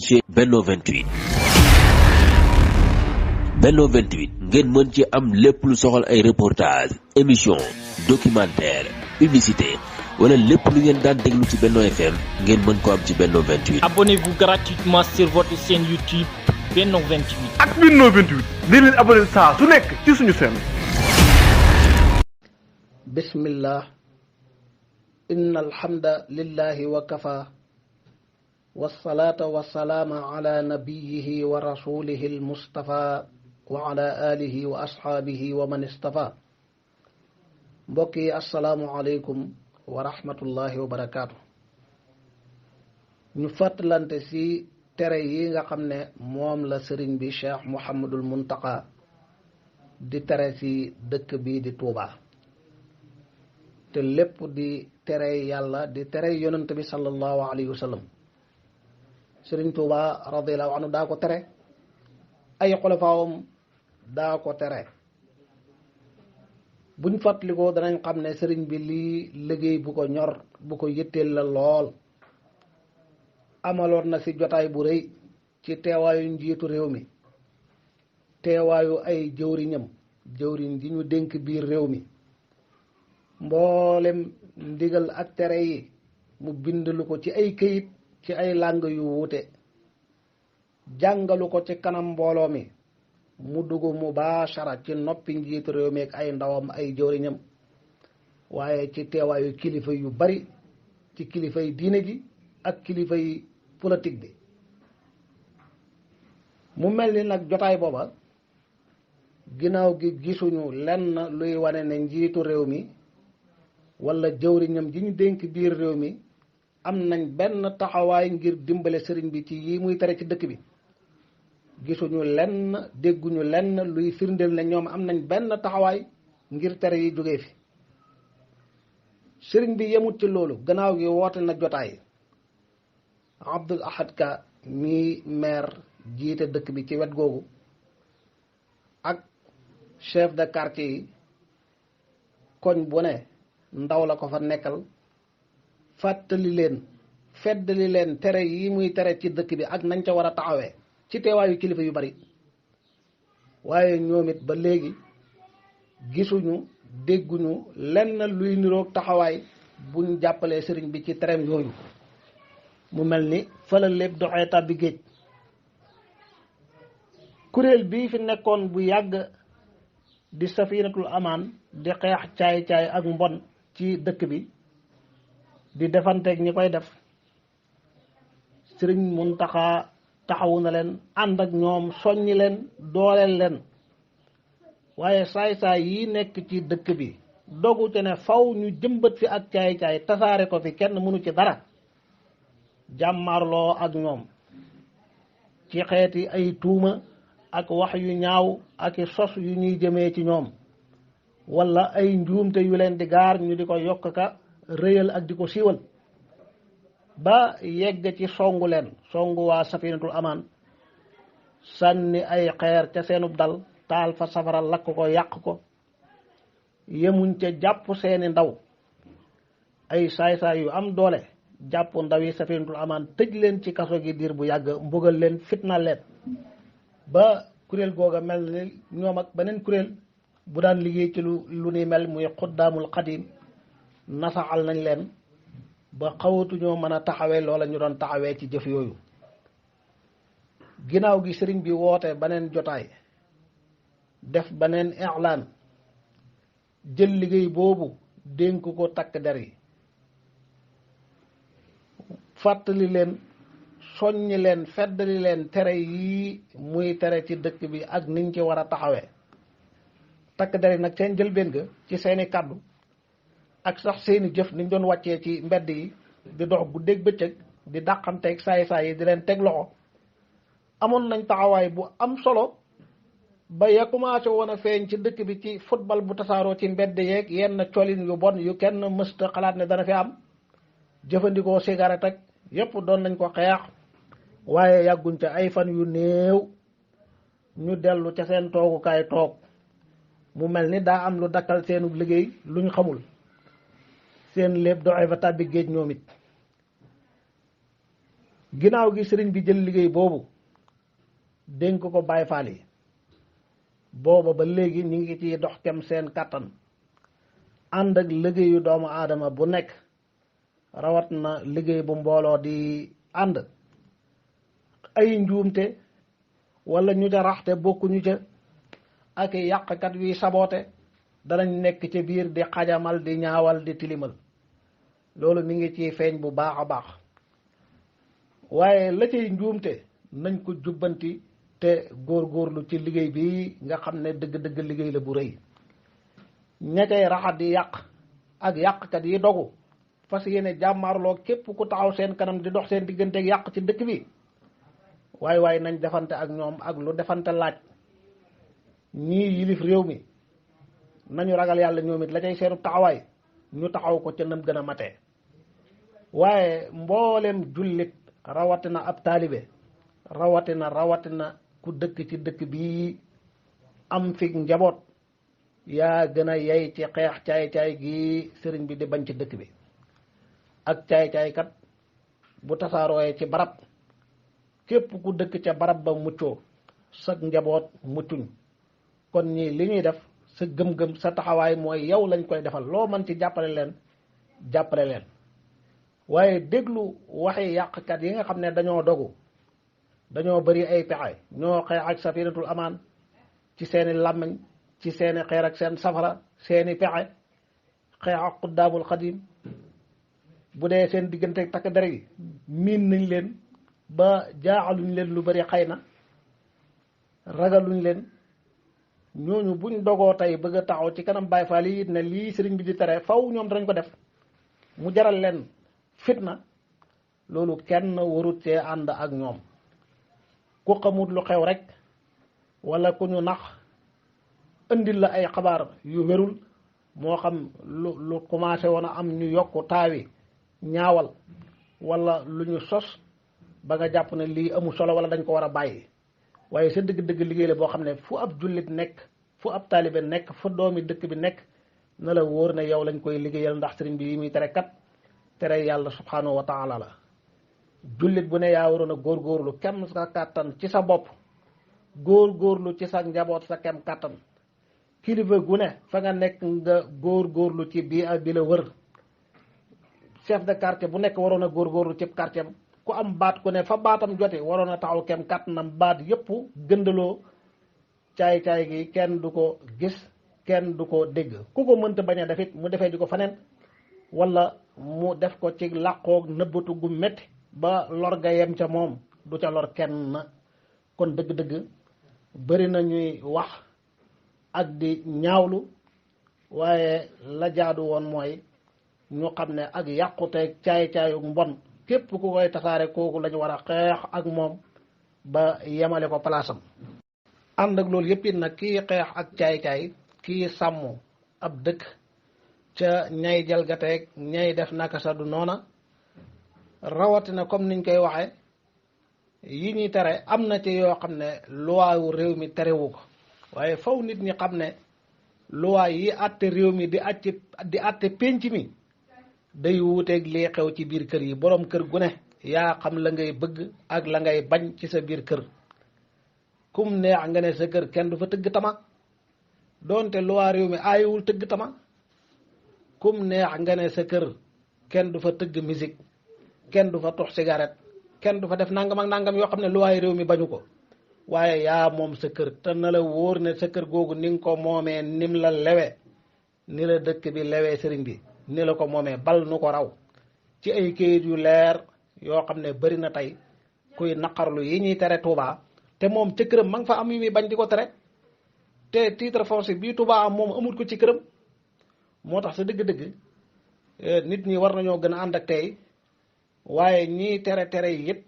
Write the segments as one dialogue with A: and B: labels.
A: ci Benno 28. Benno 28 ngeen mën ci am lépp lu soxal ay reportage émission documentaire publicité wala lépp lu ngeen daan déglu ci Benno FM ngeen mën ko am ci Benno 28.
B: Abonnez-vous gratuitement sur votre chaîne YouTube Benno 28.
C: ak Benno 28 di leen abonné saa su nekk ci suñu chaîne.
D: bismillah inna alhamda lillahi wa kafa wassalata wassalaama ala nabiyihi wa rasulihi almustafa wa ala alihi wa ashaabihi wa man istafa. mbokk yi assalaamu aleykum wa rahmatullahi wa barakaatu. ñu fàttalante ci tere yi nga xam ne moom la sëriñ bi Cheikh Mouhamadul Muntaqa di tere ci dëkk bi di Touba te lépp di tere yàlla di tere yonent bi sallallahu alayhi wa sallam. sëriñ Touba radiyallahu anhu daa ko tere, ay xulafaawam daa ko tere. buñ fàttalikoo danañ xam ne sëriñ bi lii liggéey bu ko ñor bu ko yitteel la lool. amaloon na ci jotaay bu rëy ci teewaayu njiitu réew mi, teewaayu ay jëwriñam, jëwriñ ji ñu dénk biir réew mi, mboolem ndigal ak tere yi mu bindalu ko ci ay këyit ci ay làng yu wuute, jàngalu ko ci kanam mbooloo mi, mu dugg mubaashara ci noppi njiitu réew mi ak ay ndawam ay jëwriñam, waaye ci teewaayu kilifa yu bari, ci kilifa yi diine gi ak kilifa yi politique bi. mu mel ni nag jotaay booba ginnaaw gi gisuñu lenn luy wane ne njiitu réew mi wala jëwriñam ji ñu dénk biir réew mi am nañ benn taxawaay ngir dimbale sëriñ bi ci yi muy tere ci dëkk bi. gisuñu lenn, dégguñu lenn luy firndeel ne ñoom am nañ benn taxawaay ngir tere yi jógee fi. sëriñ bi yemut ci loolu, gannaaw gi woote na jotaay. Abdul Ahad Ka mi maire jiite dëkk bi ci wet googu ak chef de quartier yi, koñ bu ne ndaw la ko fa nekkal, fàttali leen, feddali leen tere yi muy tere ci dëkk bi ak nañ ca war a taxawee ci teewaayu kilifa yu bari. waaye ñoom it ba léegi gisuñu, dégguñu lenn luy niroog taxawaay buñ jàppalee sëriñ bi ci tereem yooyu. mu mel ni fa la lépp doxee tàbbi géej. kuréel bii fi nekkoon bu yàgg di safinatul amaan di xeex caay-caay ak mbon ci dëkk bi, di defanteeg ñi koy def, sëriñ Muntaxa taxawu na leen, ànd ak ñoom, soññi leen, dooleel leen. waaye saay-saay yi nekk ci dëkk bi dogu ci ne faw ñu jëmbat fi ak caay-caay, tasaare ko fi, kenn mënu ci dara. jàmmarloo ak ñoom ci xeeti ay tuuma ak wax yu ñaaw ak i sos yu ñuy jëmee ci ñoom, wala ay njuumte yu leen di gaar ñu di ko yokk ka rëyal ak di ko siiwal, ba yegg ci songu leen, songu waa safinatul amaan, sànni ay xeer ca seenub dal, taal fa safara, lakk ko, yàq ko. yemuñ ca jàpp seeni ndaw, ay saay-saay yu am doole jàpp ndaw yi safinatul amaan, tëj leen ci kaso gi diir bu yàgg, mbugal leen, fitna leen, ba kuréel googa mel ni ñoom ak beneen kuréel bu daan liggéey ci lu ni mel muy xuddaamul xadim, nasaxal nañ leen ba xawatuñoo mën a taxawee loola ñu doon taxawee ci jëf yooyu. ginnaaw gi sëriñ bi woote beneen jotaay, def beneen i'laan, jël liggéey boobu dénk ko takk der yi, fàttali leen, soññi leen, feddali leen tere yii muy tere ci dëkk bi ak niñ ci war a taxawee. takk der yi nag seen jëlbéen ga ci seeni kàddu ak sax seeni jëf niñ doon wàccee ci mbedd yi di dox guddeeg bëccëg di dàqanteeg saay-saay yi di leen teg loxo, amoon nañ taxawaay bu am solo ba ya commencé woon a feeñ ci dëkk bi ci football bu tasaaroo ci mbedd yeeg yenn colin yu bon yu kenn mësta xalaat ne dana fi am, jëfandikoo cigarette ak yépp doon nañ ko xeex. waaye yàgguñ ca ay fan yu néew ñu dellu ca seen toogukaay toog, mu mel ni daa am lu dakkal seenu liggéey luñ xamul, seen lépp doxee fa tàbbi géej ñoom it. ginnaaw gi sëriñ bi jël liggéey boobu dénk ko Baay Faal yi booba ba léegi ñu ngi ci dox kem seen kàttan ànd ak liggéeyu doomu aadama bu nekk rawat na liggéey bu mbooloo di ànd ay njuumte wala ñu ca raxte bokkuñu ca ak yàqkat yuy saboote danañ nekk ca biir di xajamal di ñaawal di tilimal loolu mi ngi ci feeñ bu baax a baax waaye la cay njuumte nañ ko jubbanti te góorgóorlu ci liggéey bi nga xam ne dëgg-dëgg liggéey la bu rëy ña cay raxat di yàq ak yàqkat yi dogu fas yéene jàmmaarloo képp ku taxaw seen kanam di dox seen digganteeg yàq ci dëkk bi waaye nañ defante ak ñoom ak lu defante laaj ñii yilif réew mi nañu ragal yàlla ñoom it la cay seenu taxawaay ñu taxaw ko ca nam gën a matee waaye mboolem jullit rawatina ab taalibe rawatina ku dëkk ci dëkk bii am fi njaboot yaa gën a yey ci xeex caay-caay gi sëriñ bi di bañ ci dëkk bi ak caay-caay kat bu tasaarooyee ci barab képp ku dëkk ca barab ba muccoo sa njaboot muccuñ kon ñii li ñuy def sa gëm-gëm sa taxawaay mooy yow lañ koy defal loo mën ci jàppale leen waaye déglu waxi yàqkat yi nga xam ne dañoo dogu dañoo bari ay pexe ñoo xeex ak safinatul amaan ci seeni làmmiñ ci seeni xeer ak seen safara seeni pexe xeex ak xuddaamul xadim bu dee seen diggante takk der yi miin nañ leen ba jaaxaluñ leen lu bari xëy na ragaluñ leen ñooñu buñ dogoo tey bëgg a taxaw ci kanam Baay Faal yi it ne lii sëriñ bi di tere faw ñoom danañ ko def mu jaral leen fitna loolu kenn warut cee ànd ak ñoom ku xamut lu xew rek wala ku ñu nax indil la ay xabaar yu wérul moo xam lu commencé woon a am ñu yokku taawi ñaawal wala lu ñu sos ba nga jàpp ne lii amul solo wala dañ ko war a bàyyi waaye sa dëgg-dëgg liggéey la boo xam ne fu ab jullit nekk fu ab taalibe nekk fu doomi dëkk bi nekk na la wóor ne yow lañ koy liggéeyal ndax sëriñ bi yi muy tere kat tere yàlla subhanahu wa taala la jullit bu ne yaa waroon a góorgóorlu kem sa kàttan ci sa bopp góorgóorlu ci sa njaboot sa kem kàttan kilifa gu ne fa nga nekk nga góorgóorlu ci bii ak bi la wër chef de quartier bu nekk waroon a góorgóorlu ci quartier am ku am baat ku ne fa baatam jote waroon a taxaw kem kàttanam baat yépp gëndaloo caay-caay gi kenn du ko gis kenn du ko dégg ku ko mënta bañ a def it mu defee di ko faneen wala mu def ko ci làqoog nëbbatu gu métti ba lor ga yem ca moom du ca lor kenn kon dëgg-dëgg bari na ñuy wax ak di ñaawlu waaye la jaadu woon mooy ñu xam ne ak yàqute caay-caayu mbon képp ku koy tasaare kooku lañu war a xeex ak moom ba yemale ko palaasam ànd ak loolu yëpp it nag kii xeex ak caay-caay kii sàmm ab dëkk ca ñay jalgateeg ñay def naka sa du noona rawatina comme niñ koy waxe yi ñuy tere am na ci yoo xam ne luwaayu réew mi terewu ko waaye faw nit ñi xam ne luwaay yi àtte réew mi di àtte pénc mi day wuuteeg lii xew ci biir kër yi boroom kër gu ne yaa xam la ngay bëgg ak la ngay bañ ci sa biir kër kum neex nga ne sa kër kenn du fa tëgg tama doonte luwaa réew mi aayewul tëgg tama kum neex nga ne sa kër kenn du fa tëgg musique kenn du fa tux cigarette kenn du fa def nangam ak nangam yoo xam ne luwaay réew mi bañu ko waaye yaa moom sa kër te na la wóor ne sa kër googu ni nga ko moomee nim la lewe ni la dëkk bi lewee sëriñ bi ni la ko moomee bal nu ko raw ci ay kayit yu leer yoo xam ne bari na tey kuy naqarlu yi ñuy tere Touba te moom ca këram ma nga fa am yu muy bañ di ko tere te titre foncier bii Touba am moom amul ko ci këram moo tax sa dëgg-dëgg nit ñi war nañoo gën a ànd ak tey waaye ñii tere yi it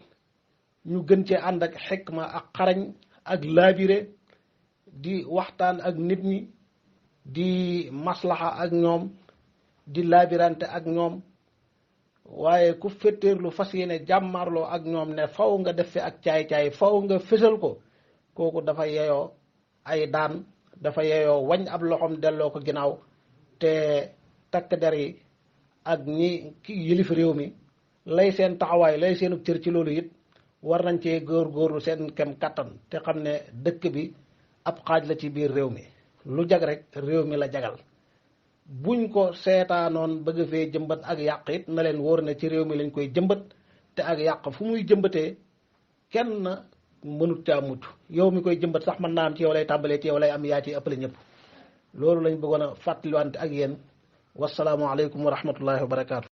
D: ñu gën cee ànd ak xikma ak xarañ ak laabire di waxtaan ak nit ñi di maslaxa ak ñoom di laabirante ak ñoom waaye ku fetteerlu fas yéene jàmmarloo ak ñoom ne faw nga def fi ak caay-caay faw nga fësal ko kooku dafa yeyoo ay daan dafa yeyoo wañ ab loxoom delloo ko ginnaaw te takk der yi ak ñi ki yilif réew mi lay seen taxawaay lay seenu cër ci loolu it war nañ cee góorgóorlu seen kem kattan te xam ne dëkk bi ab xaaj la ci biir réew mi lu jag rek réew mi la jagal buñ ko seetaanoon bëgg fee jëmbat ak yàq it na leen wóor ne ci réew mi lañ koy jëmbat te ak yàq fu muy jëmbatee kenn mënut caa mucc yow mi koy jëmbat sax mën naa am ci yow lay tàmbalee ci yow lay am yaa ci ëppale ñëpp loolu lañ bëggoon a fàttaliwante ak yéen wasalaamualeykum wa rahmatullahi wa barakaatu.